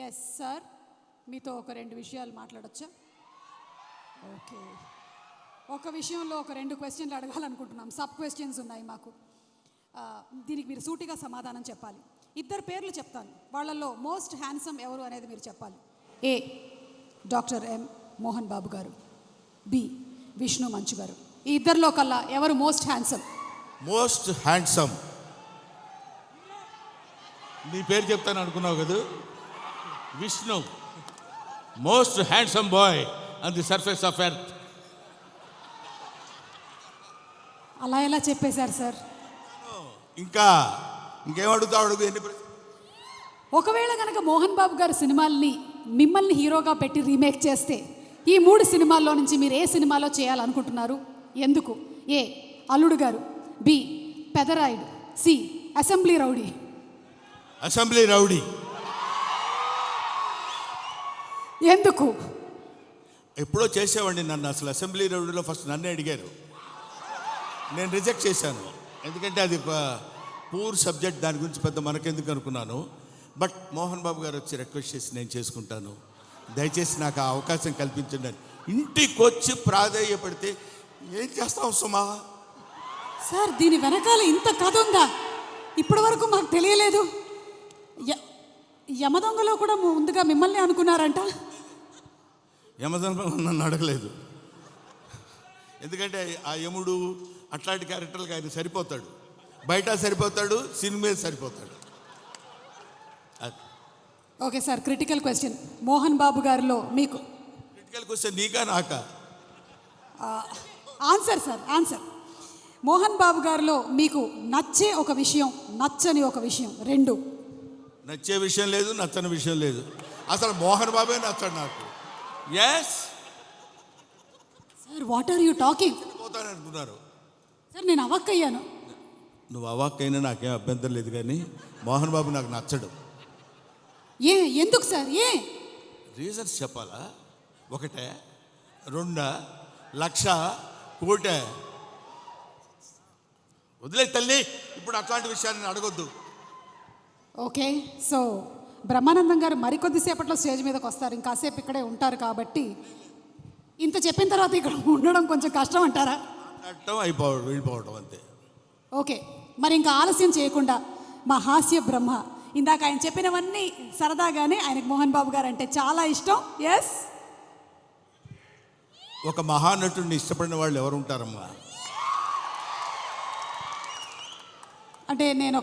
Yes sir, మీతో ఒక రెండు విషయాలు మాట్లాడొచ్చా? ఓకే, ఒక విషయంలో ఒక రెండు క్వశ్చన్లు అడగాలనుకుంటున్నాం. సబ్ క్వశ్చన్స్ ఉన్నాయి మాకు. దీనికి మీరు సూటిగా సమాధానం చెప్పాలి. ఇద్దరు పేర్లు చెప్తాను, వాళ్ళల్లో మోస్ట్ హ్యాండ్సమ్ ఎవరు అనేది మీరు చెప్పాలి. ఏ డాక్టర్ ఎం మోహన్ బాబు గారు, బి విష్ణు మంచు గారు. ఈ ఇద్దరిలో కల్లా ఎవరు మోస్ట్ హ్యాండ్సమ్? మోస్ట్ హ్యాండ్సమ్ నీ పేరు చెప్తాను అనుకున్నావు కదా, Vishnu. Most handsome boy on the surface of earth. అలా ఎలా చెప్పేశారు సార్? ఇంకేమడుగుతావు అడుగు. ఒకవేళ కనుక మోహన్ బాబు గారు సినిమాల్ని మిమ్మల్ని హీరోగా పెట్టి రీమేక్ చేస్తే ఈ 3 సినిమాల్లో నుంచి మీరు ఏ సినిమాలో చేయాలనుకుంటున్నారు? ఎందుకు? A Alludu Garu, B Pedarayudu, C assembly rowdy. Assembly rowdy. ఎందుకు? ఎప్పుడో చేసేవాడిని నన్ను. అసలు అసెంబ్లీ రౌడీలో ఫస్ట్ నన్నే అడిగారు, నేను రిజెక్ట్ చేశాను. ఎందుకంటే అది ఒక పూర్ సబ్జెక్ట్, దాని గురించి పెద్ద మనకెందుకు అనుకున్నాను. బట్ మోహన్ బాబు గారు వచ్చి రిక్వెస్ట్ చేసి నేను చేసుకుంటాను, దయచేసి నాకు ఆ అవకాశం కల్పించండి అని ఇంటికి వచ్చి ప్రాధేయపడితే ఏం చేస్తాం సుమా? సార్, దీని వెనకాల ఇంత కథ ఉందా? ఇప్పటి వరకు మాకు తెలియలేదు. యమదొంగలో కూడా ముందుగా మిమ్మల్ని అనుకున్నారంట. యమదొంగ నన్ను అడగలేదు, ఎందుకంటే ఆ యముడు అట్లాంటి క్యారెక్టర్లకు ఆయన సరిపోతాడు. బయట సరిపోతాడు, సినిమా సరిపోతాడు. Okay sir, critical question. Mohan Babu గారిలో మీకు క్రిటికల్ క్వశ్చన్ నీకా నాకా? Answer sir, answer. Mohan Babu గారిలో మీకు నచ్చే ఒక విషయం, నచ్చని ఒక విషయం, రెండు. నచ్చే విషయం లేదు, నచ్చని విషయం లేదు. అసలు మోహన్ బాబే నచ్చడు నాకు. Yes sir, what are you talking? పోతాను అనుకున్నారు సార్, నేను అవాక్కయ్యాను. నువ్వు అవాక్కైనా నాకేం అభ్యంతరం లేదు, కానీ మోహన్ బాబు నాకు నచ్చడు. ఎందుకు సార్? రీజన్స్ చెప్పాలా? ఒకటే, రెండా, లక్ష, కోటే? వదిలే తల్లి, ఇప్పుడు అట్లాంటి విషయాన్ని అడగొద్దు. ఓకే, సో బ్రహ్మానందం గారు మరికొద్దిసేపట్లో స్టేజ్ మీదకి వస్తారు, ఇంకాసేపు ఇక్కడే ఉంటారు. కాబట్టి ఇంత చెప్పిన తర్వాత ఇక్కడ ఉండడం కొంచెం కష్టం అంటారా? వెళ్ళిపోవడం అంతే. ఓకే, మరి ఇంకా ఆలస్యం చేయకుండా మా హాస్య బ్రహ్మ, ఇందాక ఆయన చెప్పినవన్నీ సరదాగానే ఆయనకు మోహన్ బాబు గారు అంటే చాలా ఇష్టం. ఎస్, ఒక మహానటుడిని ఇష్టపడిన వాళ్ళు ఎవరు ఉంటారమ్మా? అంటే నేను